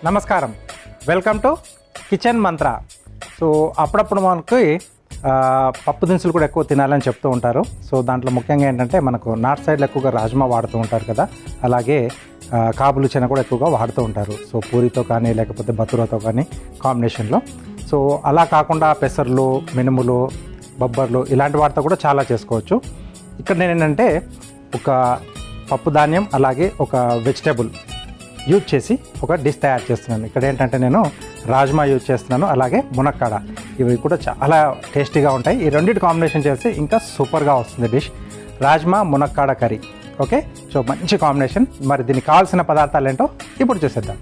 నమస్కారం, welcome to kitchen Mantra. So అప్పుడప్పుడు మనకి పప్పు దినుసులు కూడా ఎక్కువ తినాలని చెప్తూ ఉంటారు. సో దాంట్లో ముఖ్యంగా ఏంటంటే మనకు నార్త్ సైడ్లో ఎక్కువగా రాజ్మా వాడుతూ ఉంటారు కదా, అలాగే కాబులి చెన కూడా ఎక్కువగా వాడుతూ ఉంటారు. సో పూరితో కానీ లేకపోతే బతురాతో కానీ కాంబినేషన్లో. సో అలా కాకుండా పెసర్లు, మినుములు, బొబ్బర్లు ఇలాంటి వాటితో కూడా చాలా చేసుకోవచ్చు. ఇక్కడ నేను ఏంటంటే ఒక పప్పు ధాన్యం అలాగే ఒక వెజిటేబుల్ యూజ్ చేసి ఒక డిష్ తయారు చేస్తున్నాను. ఇక్కడ ఏంటంటే నేను రాజ్మా యూజ్ చేస్తున్నాను, అలాగే మునక్కాడ. ఇవి కూడా చాలా టేస్టీగా ఉంటాయి. ఈ రెండింటి కాంబినేషన్ చేస్తే ఇంకా సూపర్గా వస్తుంది డిష్, రాజ్మా మునక్కాడ కర్రీ. ఓకే, సో మంచి కాంబినేషన్. మరి దీనికి కావాల్సిన పదార్థాలు ఏంటో ఇప్పుడు చూసేద్దాం.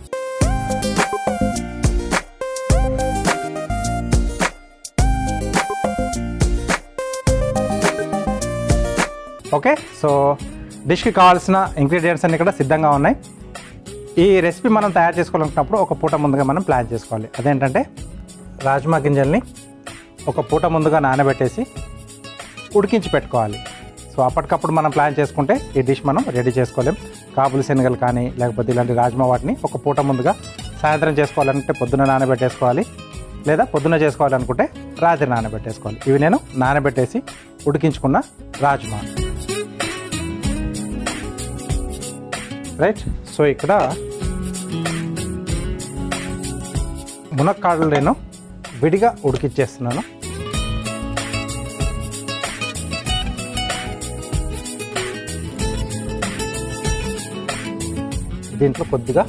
ఓకే, సో డిష్కి కావాల్సిన ఇంగ్రీడియంట్స్ అన్నీ ఇక్కడ సిద్ధంగా ఉన్నాయి. ఈ రెసిపీ మనం తయారు చేసుకోవాలనుకున్నప్పుడు ఒక పూట ముందుగా మనం ప్లాన్ చేసుకోవాలి. అదేంటంటే రాజ్మా గింజల్ని ఒక పూట ముందుగా నానబెట్టేసి ఉడికించి పెట్టుకోవాలి. సో అప్పటికప్పుడు మనం ప్లాన్ చేసుకుంటే ఈ డిష్ మనం రెడీ చేసుకోలేం. కాబులి శనగలు కానీ లేకపోతే ఇలాంటి రాజ్మా వాటిని ఒక పూట ముందుగా సాయంత్రం చేసుకోవాలంటే పొద్దున నానబెట్టేసుకోవాలి, లేదా పొద్దున చేసుకోవాలనుకుంటే రాత్రి నానబెట్టేసుకోవాలి. ఇవి నేను నానబెట్టేసి ఉడికించుకున్న రాజ్మా. రైట్, సో ఇక్కడ మునక్కాడలు నేను విడిగా ఉడికిచ్చేస్తున్నాను. దీంట్లో కొద్దిగా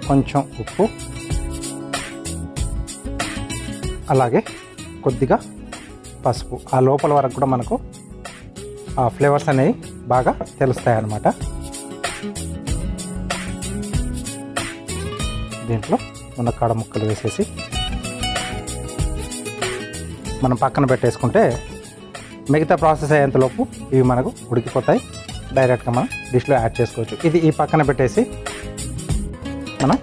కొంచెం ఉప్పు, అలాగే కొద్దిగా పసుపు. ఆ లోపల వరకు కూడా మనకు ఆ ఫ్లేవర్స్ అనేవి బాగా తెలుస్తాయి అన్నమాట. దీంట్లో మునక్కాడ ముక్కలు వేసేసి మనం పక్కన పెట్టేసుకుంటే మిగతా ప్రాసెస్ అయ్యేంతలోపు ఇవి మనకు ఉడికిపోతాయి. డైరెక్ట్గా మనం డిష్లో యాడ్ చేసుకోవచ్చు. ఇది ఈ పక్కన పెట్టేసి మనం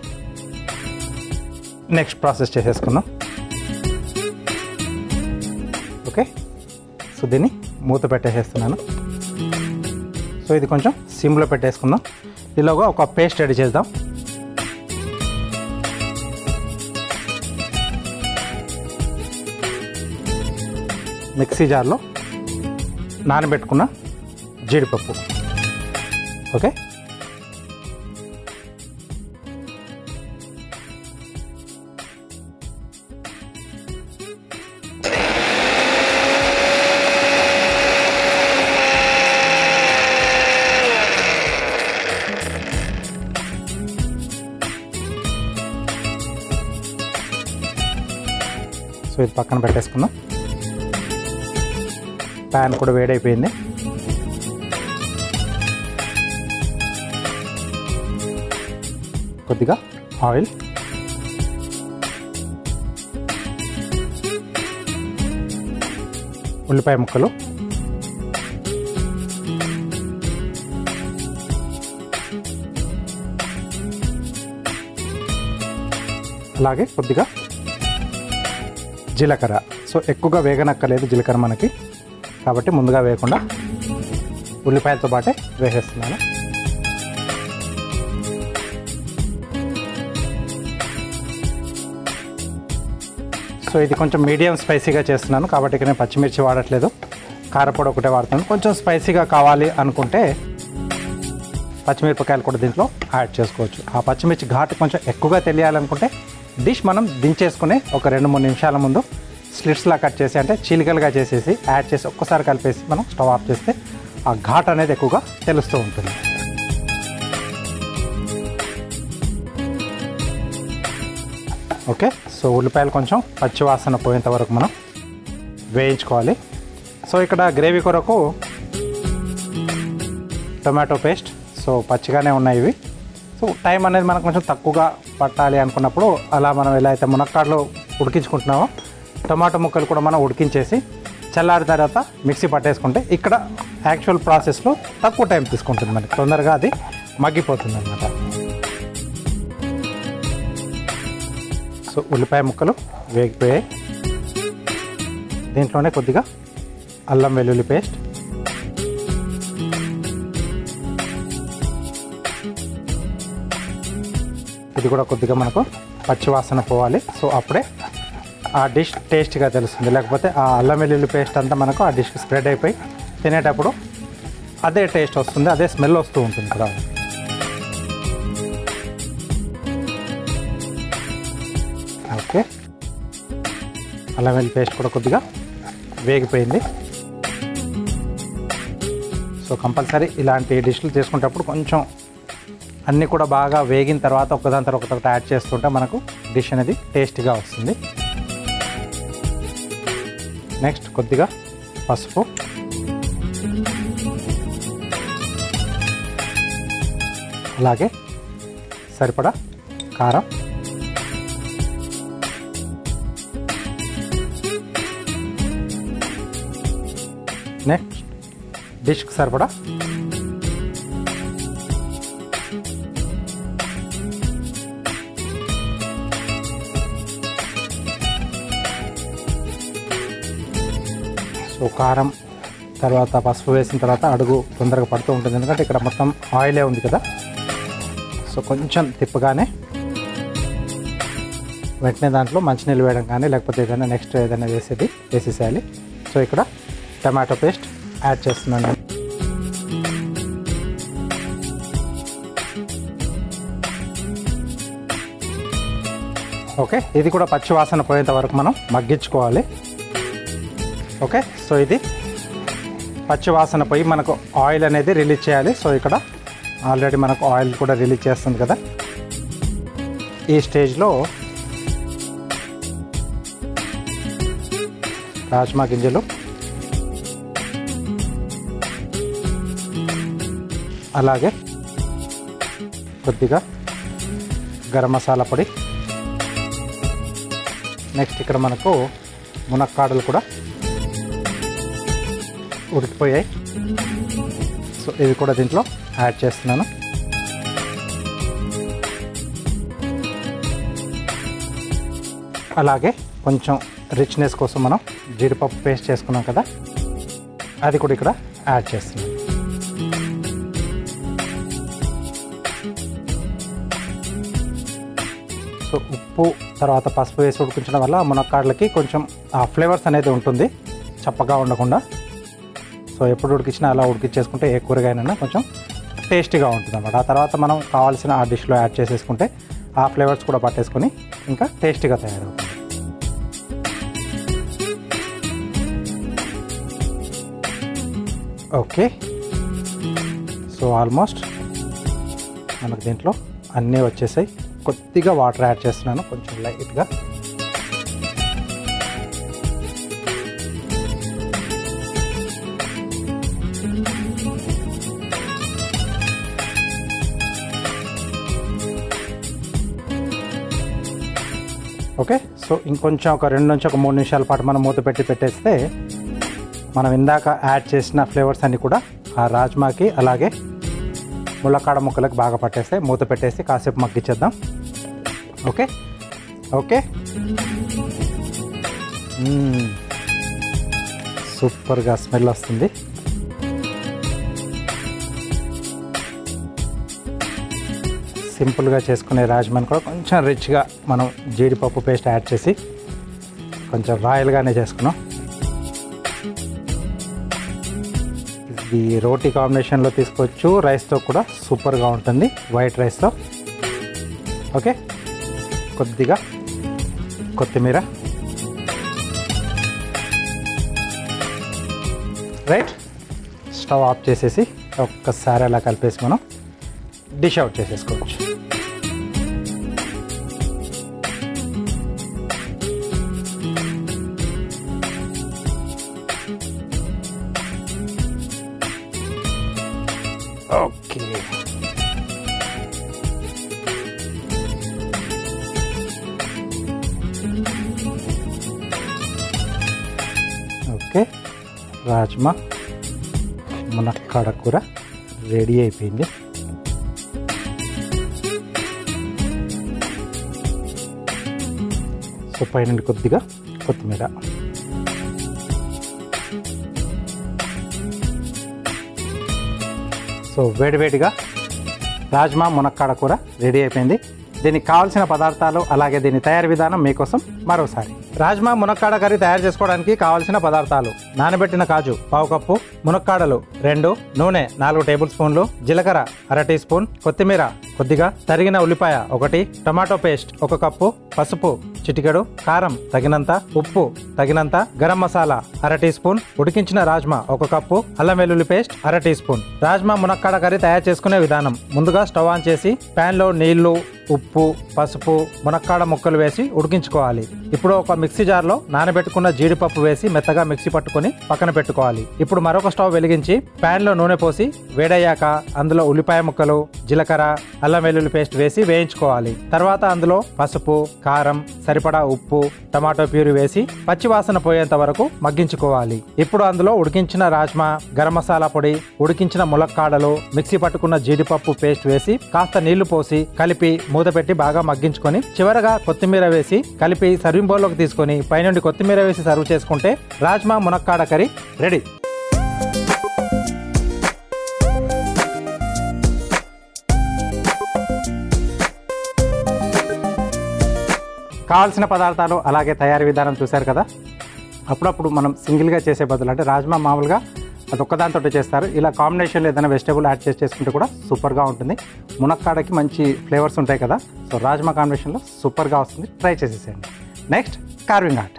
నెక్స్ట్ ప్రాసెస్ చేసేసుకుందాం. ఓకే, సో దీన్ని మూత పెట్టేసేస్తున్నాను. సో ఇది కొంచెం సిమ్లో పెట్టేసుకుందాం. ఈలోగా ఒక పేస్ట్ రెడీ చేద్దాం. మిక్సీ జార్లో నానబెట్టుకున్న జీడిపప్పు. ఓకే, సో ఇది పక్కన పెట్టేసుకుందాం. ప్యాన్ కూడా వేడైపోయింది. కొద్దిగా ఆయిల్, ఉల్లిపాయ ముక్కలు, అలాగే కొద్దిగా జీలకర్ర. సో ఎక్కువగా వేగనక్కర్లేదు జీలకర్ర మనకి, కాబట్టి ముందుగా వేయకుండా ఉల్లిపాయలతో పాటే వేసేస్తున్నాను. సో ఇది కొంచెం మీడియం స్పైసీగా చేస్తున్నాను కాబట్టి ఇక్కడ నేను పచ్చిమిర్చి వాడట్లేదు, కారపొడి ఒకటే వాడుతాను. కొంచెం స్పైసీగా కావాలి అనుకుంటే పచ్చిమిరపకాయలు కూడా దీంట్లో యాడ్ చేసుకోవచ్చు. ఆ పచ్చిమిర్చి ఘాటు కొంచెం ఎక్కువగా తెలియాలనుకుంటే డిష్ మనం దించేసుకుని ఒక 2-3 నిమిషాల ముందు స్లిట్స్లా కట్ చేసి, అంటే చీలికలుగా చేసేసి యాడ్ చేసి ఒక్కసారి కలిపేసి మనం స్టవ్ ఆఫ్ చేస్తే ఆ ఘాట్ అనేది ఎక్కువగా తెలుస్తూ ఉంటుంది. ఓకే, సో ఉల్లిపాయలు కొంచెం పచ్చివాసన పోయేంత వరకు మనం వేయించుకోవాలి. సో ఇక్కడ గ్రేవీ కొరకు టొమాటో పేస్ట్. సో పచ్చిగానే ఉన్నాయి ఇవి. సో టైం అనేది మనకు కొంచెం తక్కువగా పట్టాలి అనుకున్నప్పుడు అలా మనం ఎలా అయితే మునక్కాడలో ఉడికించుకుంటున్నామో టమాటో ముక్కలు కూడా మనం ఉడికించేసి చల్లారి తర్వాత మిక్సీ పట్టేసుకుంటే ఇక్కడ యాక్చువల్ ప్రాసెస్లో తక్కువ టైం తీసుకుంటుంది, మనకి తొందరగా అది మగ్గిపోతుంది అన్నమాట. సో ఉల్లిపాయ ముక్కలు వేగిపోయాయి. దీంట్లోనే కొద్దిగా అల్లం వెల్లుల్లి పేస్ట్, ఇది కూడా కొద్దిగా మనకు పచ్చివాసన పోవాలి. సో అప్పుడే ఆ డిష్ టేస్ట్గా తెలుస్తుంది. లేకపోతే ఆ అల్లం వెల్లుల్లి పేస్ట్ అంతా మనకు ఆ డిష్కి స్ప్రెడ్ అయిపోయి తినేటప్పుడు అదే టేస్ట్ వస్తుంది, అదే స్మెల్ వస్తూ ఉంటుంది కూడా. ఓకే, అల్లం వెల్లుల్లి పేస్ట్ కూడా కొద్దిగా వేగిపోయింది. సో కంపల్సరీ ఇలాంటి డిష్లు చేసుకునేటప్పుడు కొంచెం అన్నీ కూడా బాగా వేగిన తర్వాత ఒకదాని తర్వాత ఒకటి యాడ్ చేస్తుంటే మనకు డిష్ అనేది టేస్టీగా వస్తుంది. నెక్స్ట్ కొద్దిగా పసుపు, అలాగే సరిపడా కారం, నెక్స్ట్ డిష్కి సరిపడా సో కారం తర్వాత పసుపు వేసిన తర్వాత అడుగు తొందరగా పడుతూ ఉంటుంది, ఎందుకంటే ఇక్కడ మొత్తం ఆయిలే ఉంది కదా. సో కొంచెం తిప్పగానే వెంటనే దాంట్లో మంచినీళ్ళు వేయడం కానీ లేకపోతే ఏదైనా నెక్స్ట్ ఏదైనా వేసేసేయాలి. సో ఇక్కడ టమాటో పేస్ట్ యాడ్ చేస్తున్నాను. ఓకే, ఇది కూడా పచ్చి వాసన పోయేంత వరకు మనం మగ్గించుకోవాలి. ఓకే, సో ఇది పచ్చి వాసన పోయి మనకు ఆయిల్ అనేది రిలీజ్ చేయాలి. సో ఇక్కడ ఆల్రెడీ మనకు ఆయిల్ కూడా రిలీజ్ చేస్తుంది కదా. ఈ స్టేజ్లో రాజ్మా గింజలు, అలాగే కొద్దిగా గరం మసాలా పొడి, నెక్స్ట్ ఇక్కడ మనకు మునక్కాడలు కూడా ఉడికిపోయాయి. సో ఇవి కూడా దీంట్లో యాడ్ చేస్తున్నాను. అలాగే కొంచెం రిచ్నెస్ కోసం మనం జీడిపప్పు పేస్ట్ చేసుకున్నాం కదా, అది కూడా ఇక్కడ యాడ్ చేస్తున్నాను. సో ఉప్పు తర్వాత పసుపు వేసి ఉడికించడం వల్ల మునక్కాడలకి కొంచెం ఆ ఫ్లేవర్స్ అనేది ఉంటుంది, చప్పగా ఉండకుండా. సో ఎప్పుడు ఉడికించినా అలా ఉడికించేసుకుంటే ఏ కూరగాయనైనా కొంచెం టేస్టీగా ఉంటుంది అన్నమాట. ఆ తర్వాత మనం కావాల్సిన ఆ డిష్లో యాడ్ చేసేసుకుంటే ఆ ఫ్లేవర్స్ కూడా పట్టేసుకొని ఇంకా టేస్టీగా తయారవుతుంది. ఓకే, సో ఆల్మోస్ట్ మనకు దీంట్లో అన్నీ వచ్చేసాయి. కొద్దిగా వాటర్ యాడ్ చేస్తున్నాను, కొంచెం లైట్గా. ఓకే, సో ఇంకొంచెం ఒక 2 నుంచి 3 నిమిషాల పాటు మనం మూత పెట్టేస్తే మనం ఇందాక యాడ్ చేసిన ఫ్లేవర్స్ అన్నీ కూడా ఆ రాజ్మాకి అలాగే ములక్కాడ ముక్కలకు బాగా పట్టేస్తాయి. మూత పెట్టేసి కాసేపు మగ్గించేద్దాం. ఓకే ఓకే, సూపర్గా స్మెల్ వస్తుంది. సింపుల్గా చేసుకునే రాజ్మాని కూడా కొంచెం రిచ్గా మనం జీడిపప్పు పేస్ట్ యాడ్ చేసి కొంచెం రాయల్గానే చేసుకున్నాం. ఇది రోటీ కాంబినేషన్లో తీసుకోవచ్చు, రైస్తో కూడా సూపర్గా ఉంటుంది, వైట్ రైస్తో. ఓకే, కొద్దిగా కొత్తిమీర, రైట్. స్టవ్ ఆఫ్ చేసేసి ఒక్కసారి అలా కలిపేసి మనం డిష్ అవుట్ చేసేసుకోవచ్చు. ఓకే, ఓకే, రాజ్మా మునక్కాడ కూర రెడీ అయిపోయింది. సో పైన కొద్దిగా కొత్తిమీర. సో వేడివేడిగా రాజ్మా మునక్కాడ కూర రెడీ అయిపోయింది. దీనికి కావాల్సిన పదార్థాలు అలాగే దీని తయారీ విధానం మీకోసం మరోసారి. రాజ్మా మునక్కాడ కర్రీ తయారు చేసుకోవడానికి కావాల్సిన పదార్థాలు: నానబెట్టిన కాజు 1/2 కప్పు, మునక్కాడలు 2, నూనె 4 టేబుల్ స్పూన్లు, జీలకర్ర 1/2 టీ స్పూన్, కొత్తిమీర కొద్దిగా, తరిగిన ఉల్లిపాయ 1, టొమాటో పేస్ట్ 1 కప్పు, పసుపు చిటికెడు, కారం తగినంత, ఉప్పు తగినంత, గరం మసాలా 1/2 టీ స్పూన్, ఉడికించిన రాజ్మా 1 కప్పు, అల్లం వెల్లుల్లి పేస్ట్ 1/2 టీ స్పూన్. రాజ్మా మునక్కాడ కర్రీ తయారు చేసుకునే విధానం: ముందుగా స్టవ్ ఆన్ చేసి ప్యాన్ లో నీళ్లు, ఉప్పు, పసుపు, మునక్కాడ ముక్కలు వేసి ఉడికించుకోవాలి. ఇప్పుడు ఒక మిక్సీ జార్లో నానబెట్టుకున్న జీడిపప్పు వేసి మెత్తగా మిక్సీ పట్టుకుని పక్కన పెట్టుకోవాలి. ఇప్పుడు మరొక స్టవ్ వెలిగించి ప్యాన్ లో నూనె పోసి వేడయ్యాక అందులో ఉల్లిపాయ ముక్కలు, జీలకర్ర, అల్లం వెల్లుల్లి పేస్ట్ వేసి వేయించుకోవాలి. తర్వాత అందులో పసుపు, కారం, సరిపడా ఉప్పు, టమాటో ప్యూరీ వేసి పచ్చివాసన పోయేంత వరకు మగ్గించుకోవాలి. ఇప్పుడు అందులో ఉడికించిన రాజ్మా, గరం మసాలా పొడి, ఉడికించిన ములక్కాడలు, మిక్సీ పట్టుకున్న జీడిపప్పు పేస్ట్ వేసి కాస్త నీళ్లు పోసి కలిపి మూత పెట్టి బాగా మగ్గించుకొని చివరగా కొత్తిమీర వేసి కలిపి సర్వింగ్ బౌల్లోకి తీసుకొని పైనుండి కొత్తిమీర వేసి సర్వ్ చేసుకుంటే రాజ్మా మునక్కాడ కర్రీ రెడీ. కావాల్సిన పదార్థాలు అలాగే తయారీ విధానం చూశారు కదా. అప్పుడప్పుడు మనం సింగిల్గా చేసే బదులు, అంటే రాజ్మా మామూలుగా అది ఒక్కదాంతో చేస్తారు, ఇలా కాంబినేషన్లో ఏదైనా వెజిటేబుల్ యాడ్ చేసుకుంటే కూడా సూపర్గా ఉంటుంది. మునక్కాడకి మంచి ఫ్లేవర్స్ ఉంటాయి కదా, సో రాజ్మా కాంబినేషన్లో సూపర్గా వస్తుంది. ట్రై చేసేసేయండి. Next carving art.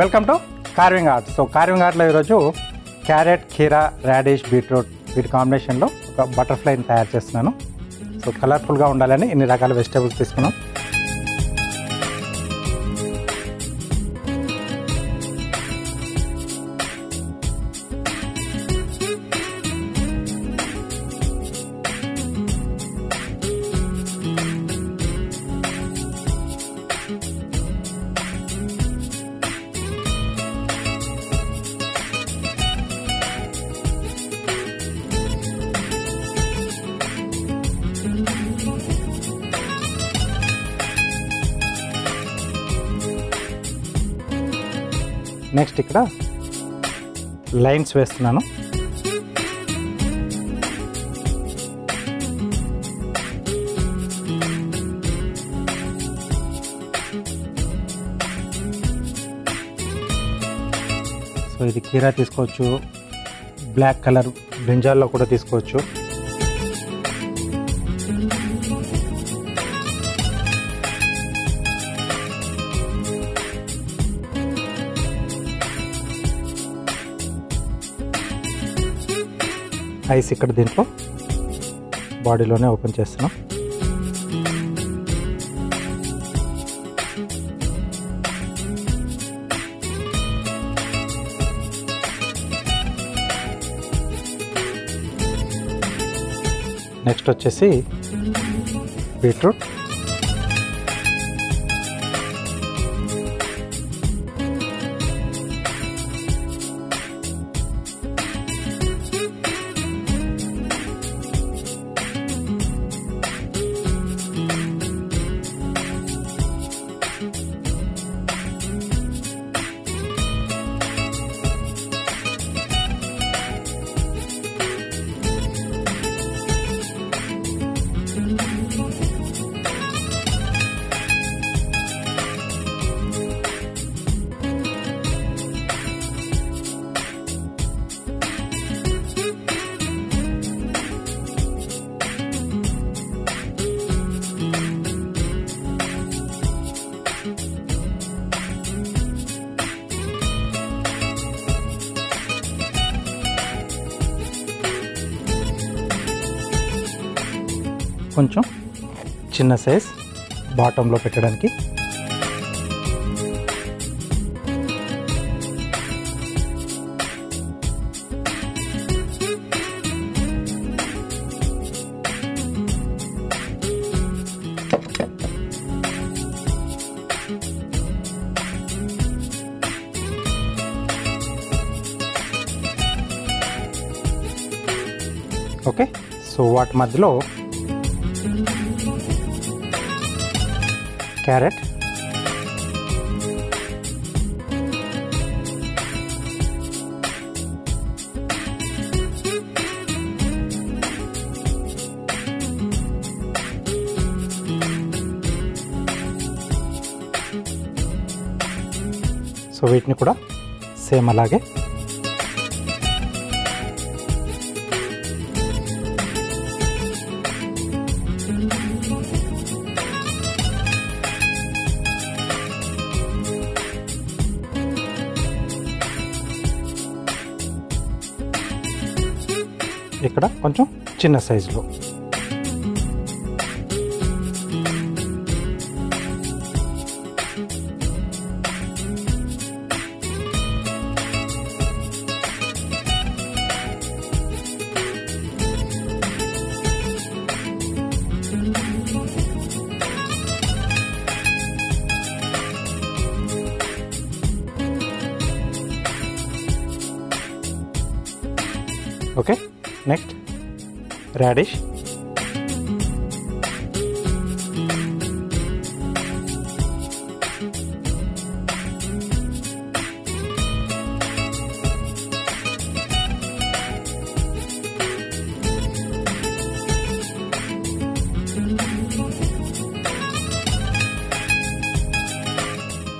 Welcome to carving art. So carving ఆర్ట్లో ఈరోజు క్యారెట్, కీరా, రాడిష్, బీట్రూట్ వీటి కాంబినేషన్లో ఒక బటర్ఫ్లైని తయారు చేస్తున్నాను. సో కలర్ఫుల్గా ఉండాలని ఇన్ని రకాల వెజిటేబుల్స్ తీసుకున్నాం. నెక్స్ట్ ఇక్కడ లైన్స్ వేస్తున్నాను. సో ఇది కీరా తీసుకోవచ్చు, బ్లాక్ కలర్ బ్రింజాల్లో కూడా తీసుకోవచ్చు. ఐస్ ఇక్కడ దీంట్లో బాడీలోనే ఓపెన్ చేస్తున్నాం. నెక్స్ట్ వచ్చేసి బీట్రూట్, కొంచెం చిన్న సైజ్ బాటంలో పెట్టడానికి. ఓకే, సో వాటి మధ్యలో క్యారెట్, సో వీటిని కూడా సేమ్ అలాగే ఇక్కడ కొంచెం చిన్న సైజులో ఓకే. Next radish,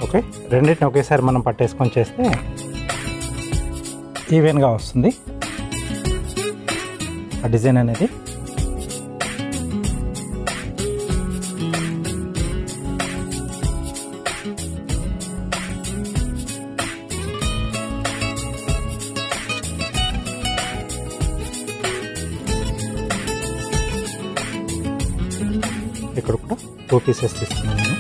okay. రెండింటిని ఒకేసారి మనం పట్టేసుకొని చేస్తే ఈవెన్గా వస్తుంది ఆ డిజైన్ అనేది. ఇక్కడ కూడా 2 పీసెస్ తీసుకున్నాను నేను.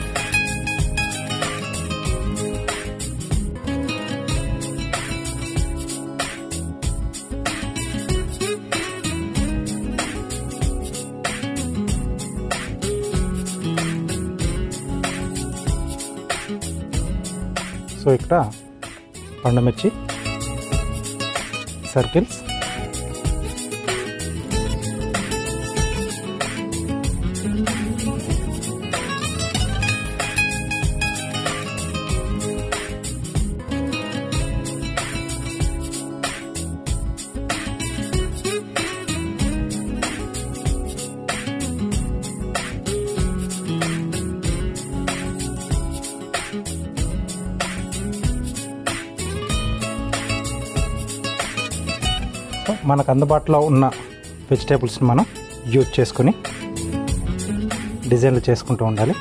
సో ఇక్కడ పండుమిర్చి సర్కిల్స్, మనకు అందుబాటులో ఉన్న వెజిటేబుల్స్ని మనం యూజ్ చేసుకొని డిజైన్లు చేసుకుంటూ ఉండాలి.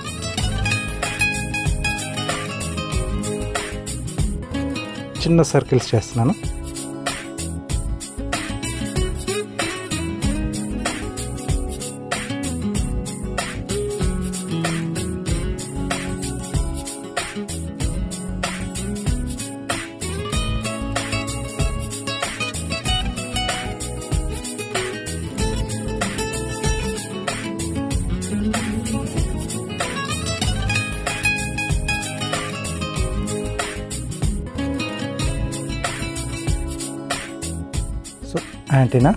చిన్న సర్కిల్స్ చేస్తున్నాను. సో యాంటీనా,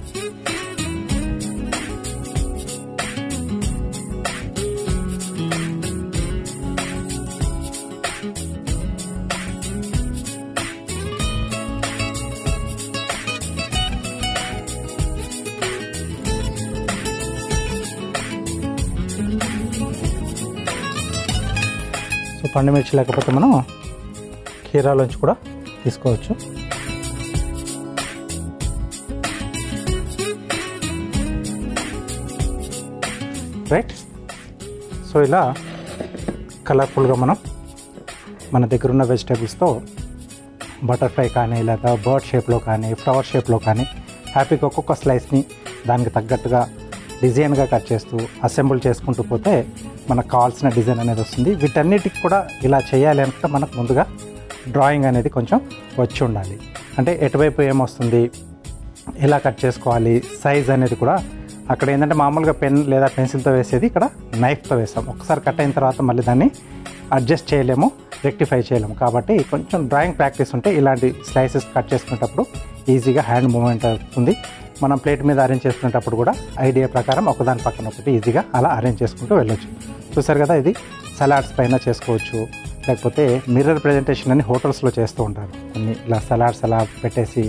సో పండుమిర్చి లేకపోతే మనం కీరాలోంచి కూడా తీసుకోవచ్చు. రైట్. సో ఇలా కలర్ఫుల్గా మనం మన దగ్గర ఉన్న వెజిటేబుల్స్తో బటర్ఫ్లై కానీ లేదా బర్డ్ షేప్లో కానీ ఫ్లవర్ షేప్లో కానీ హ్యాపీగా ఒక్కొక్క స్లైస్ని దానికి తగ్గట్టుగా డిజైన్గా కట్ చేస్తూ అసెంబుల్ చేసుకుంటూ పోతే మనకు కావాల్సిన డిజైన్ అనేది వస్తుంది. వీటన్నిటికి కూడా ఇలా చేయాలి అనుకుంటే మనకు ముందుగా డ్రాయింగ్ అనేది కొంచెం వచ్చి ఉండాలి. అంటే ఎటువైపు ఏమొస్తుంది, ఎలా కట్ చేసుకోవాలి, సైజ్ అనేది కూడా అక్కడ ఏంటంటే మామూలుగా పెన్ లేదా పెన్సిల్తో వేసేది, ఇక్కడ నైఫ్తో వేస్తాం. ఒకసారి కట్ అయిన తర్వాత మళ్ళీ దాన్ని అడ్జస్ట్ చేయలేము, రెక్టిఫై చేయలేము. కాబట్టి కొంచెం డ్రాయింగ్ ప్రాక్టీస్ ఉంటే ఇలాంటి స్లైసెస్ కట్ చేసుకునేటప్పుడు ఈజీగా హ్యాండ్ మూమెంట్ అవుతుంది. మనం ప్లేట్ మీద అరేంజ్ చేసుకునేటప్పుడు కూడా ఐడియా ప్రకారం ఒకదాని పక్కన ఒకటి ఈజీగా అలా అరేంజ్ చేసుకుంటూ వెళ్ళొచ్చు. చూసారు కదా, ఇది సలాడ్స్ పైన చేసుకోవచ్చు, లేకపోతే మిర్రర్ ప్రజెంటేషన్ అని హోటల్స్లో చేస్తూ ఉంటారు. కొన్ని ఇలా సలాడ్స్ అలా పెట్టేసి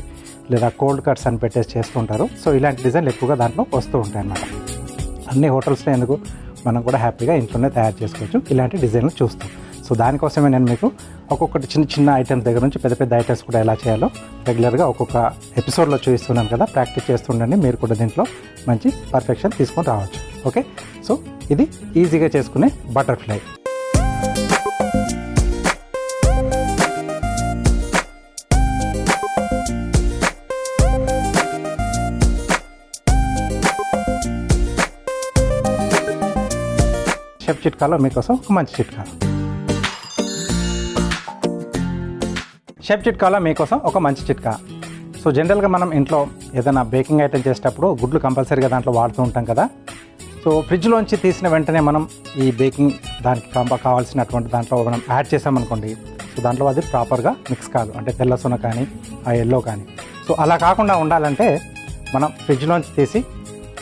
లేదా కోల్డ్ కట్స్ అని పెట్టేసి చేస్తూ ఉంటారు. సో ఇలాంటి డిజైన్లు ఎక్కువగా దాంట్లో వస్తూ ఉంటాయి అన్నమాట. అన్ని హోటల్స్లో ఎందుకు, మనం కూడా హ్యాపీగా ఇంట్లోనే తయారు చేసుకోవచ్చు ఇలాంటి డిజైన్లు చూస్తాం. సో దానికోసమే నేను మీకు ఒక్కొక్కటి చిన్న చిన్న ఐటమ్స్ దగ్గర నుంచి పెద్ద పెద్ద ఐటమ్స్ కూడా ఎలా చేయాలో రెగ్యులర్గా ఒక్కొక్క ఎపిసోడ్లో చూపిస్తున్నాను కదా, ప్రాక్టీస్ చేస్తుండండి. మీరు కూడా దీంట్లో మంచి పర్ఫెక్షన్ తీసుకొని రావచ్చు. ఓకే, సో ఇది ఈజీగా చేసుకునే బటర్ఫ్లై. షెఫ్ చిట్కాలో మీకోసం ఒక మంచి చిట్కా. షెఫ్ చిట్కాలో మీకోసం ఒక మంచి చిట్కా. సో జనరల్గా మనం ఇంట్లో ఏదైనా బేకింగ్ ఐటెం చేసేటప్పుడు గుడ్లు కంపల్సరీగా దాంట్లో వాడుతూ ఉంటాం కదా. సో ఫ్రిడ్జ్లోంచి తీసిన వెంటనే మనం ఈ బేకింగ్ దానికి కావాల్సినటువంటి దాంట్లో మనం యాడ్ చేసామనుకోండి, సో దాంట్లో అది ప్రాపర్గా మిక్స్ కాదు, అంటే తెల్ల సొన కానీ ఆ ఎల్లో కానీ. సో అలా కాకుండా ఉండాలంటే మనం ఫ్రిడ్జ్లోంచి తీసి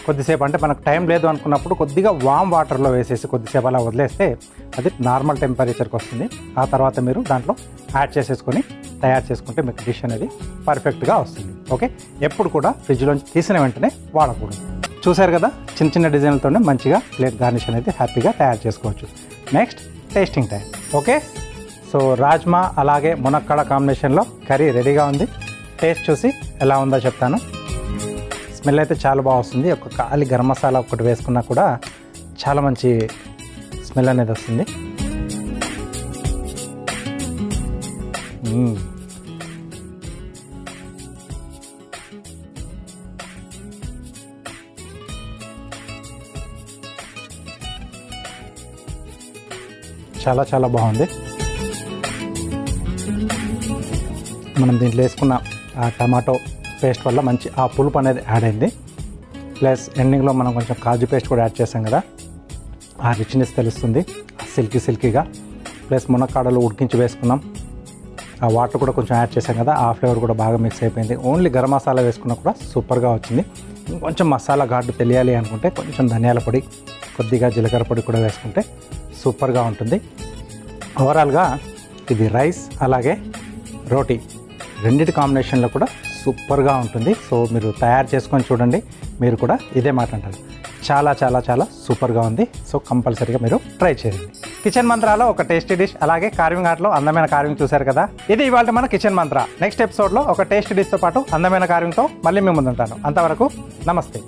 కొద్దిసేపు, అంటే మనకు టైం లేదు అనుకున్నప్పుడు కొద్దిగా వామ్ వాటర్లో వేసేసి కొద్దిసేపు అలా వదిలేస్తే అది నార్మల్ టెంపరేచర్కి వస్తుంది. ఆ తర్వాత మీరు దాంట్లో యాడ్ చేసేసుకొని తయారు చేసుకుంటే మీకు డిష్ అనేది పర్ఫెక్ట్గా వస్తుంది. ఓకే, ఎప్పుడు కూడా ఫ్రిడ్జ్లోంచి తీసిన వెంటనే వాడకూడదు. చూసారు కదా, చిన్న చిన్న డిజైన్లతోనే మంచిగా ప్లేట్ గార్నిష్ అనేది హ్యాపీగా తయారు చేసుకోవచ్చు. Next tasting time. Okay, so rajma అలాగే మునక్కాడ కాంబినేషన్లో కర్రీ రెడీగా ఉంది. టేస్ట్ చూసి ఎలా ఉందో చెప్తాను. స్మెల్ అయితే చాలా బాగా వస్తుంది. ఒక ఖాళీ గరం మసాలా ఒకటి వేసుకున్నా కూడా చాలా మంచి స్మెల్ అనేది వస్తుంది. చాలా చాలా బాగుంది. మనం దీంట్లో వేసుకున్న ఆ టమాటో పేస్ట్ వల్ల మంచి ఆ పులుపు అనేది యాడ్ అయింది. ప్లస్ ఎండింగ్లో మనం కొంచెం కాజు పేస్ట్ కూడా యాడ్ చేసాం కదా, ఆ రిచ్నెస్ తెలుస్తుంది సిల్కీగా. ప్లస్ మునక్కాడలు ఉడికించి వేసుకున్నాం, ఆ వాటర్ కూడా కొంచెం యాడ్ చేసాం కదా, ఆ ఫ్లేవర్ కూడా బాగా మిక్స్ అయిపోయింది. ఓన్లీ గరం మసాలా వేసుకున్నా కూడా సూపర్గా వచ్చింది. ఇంకొంచెం మసాలా ఘాటు తెలియాలి అనుకుంటే కొంచెం ధనియాల పొడి, కొద్దిగా జీలకర్ర పొడి కూడా వేసుకుంటే సూపర్గా ఉంటుంది. ఓవరాల్గా ఇది రైస్ అలాగే రోటీ రెండింటి కాంబినేషన్లో కూడా సూపర్గా ఉంటుంది. సో మీరు తయారు చేసుకొని చూడండి, మీరు కూడా ఇదే మాట అంటారు. చాలా చాలా చాలా సూపర్గా ఉంది. సో కంపల్సరీగా మీరు ట్రై చేయండి. కిచెన్ మంత్రాలో ఒక టేస్టీ డిష్ అలాగే కార్వింగ్ ఆర్ట్లో అందమైన కార్వింగ్ చూశారు కదా. ఇది ఇవాళ మన కిచెన్ మంత్ర. నెక్స్ట్ ఎపిసోడ్లో ఒక టేస్టీ డిష్తో పాటు అందమైన కార్వింగ్తో మళ్ళీ మీ ముందుంటాను. అంతవరకు నమస్తే.